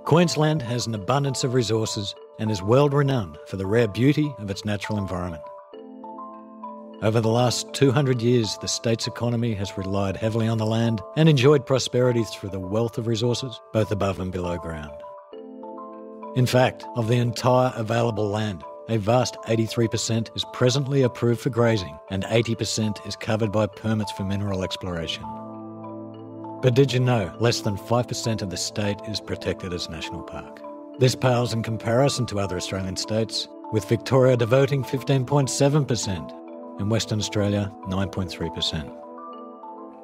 Queensland has an abundance of resources and is world renowned for the rare beauty of its natural environment. Over the last 200 years, the state's economy has relied heavily on the land and enjoyed prosperity through the wealth of resources, both above and below ground. In fact, of the entire available land, a vast 83% is presently approved for grazing and 80% is covered by permits for mineral exploration. But did you know less than 5% of the state is protected as national park? This pales in comparison to other Australian states, with Victoria devoting 15.7% and Western Australia 9.3%.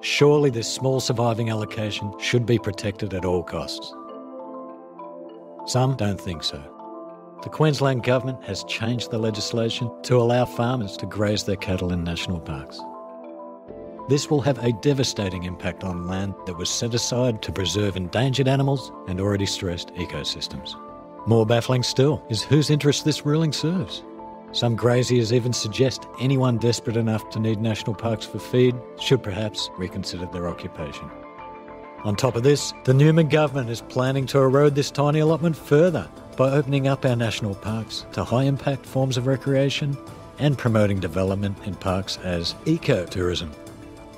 Surely this small surviving allocation should be protected at all costs. Some don't think so. The Queensland Government has changed the legislation to allow farmers to graze their cattle in national parks. This will have a devastating impact on land that was set aside to preserve endangered animals and already stressed ecosystems. More baffling still is whose interest this ruling serves. Some graziers even suggest anyone desperate enough to need national parks for feed should perhaps reconsider their occupation. On top of this, the Newman government is planning to erode this tiny allotment further by opening up our national parks to high-impact forms of recreation and promoting development in parks as ecotourism.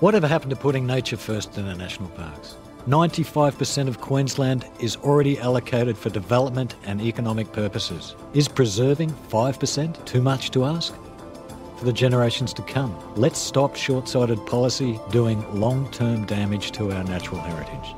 Whatever happened to putting nature first in our national parks? 95% of Queensland is already allocated for development and economic purposes. Is preserving 5% too much to ask? For the generations to come, let's stop short-sighted policy doing long-term damage to our natural heritage.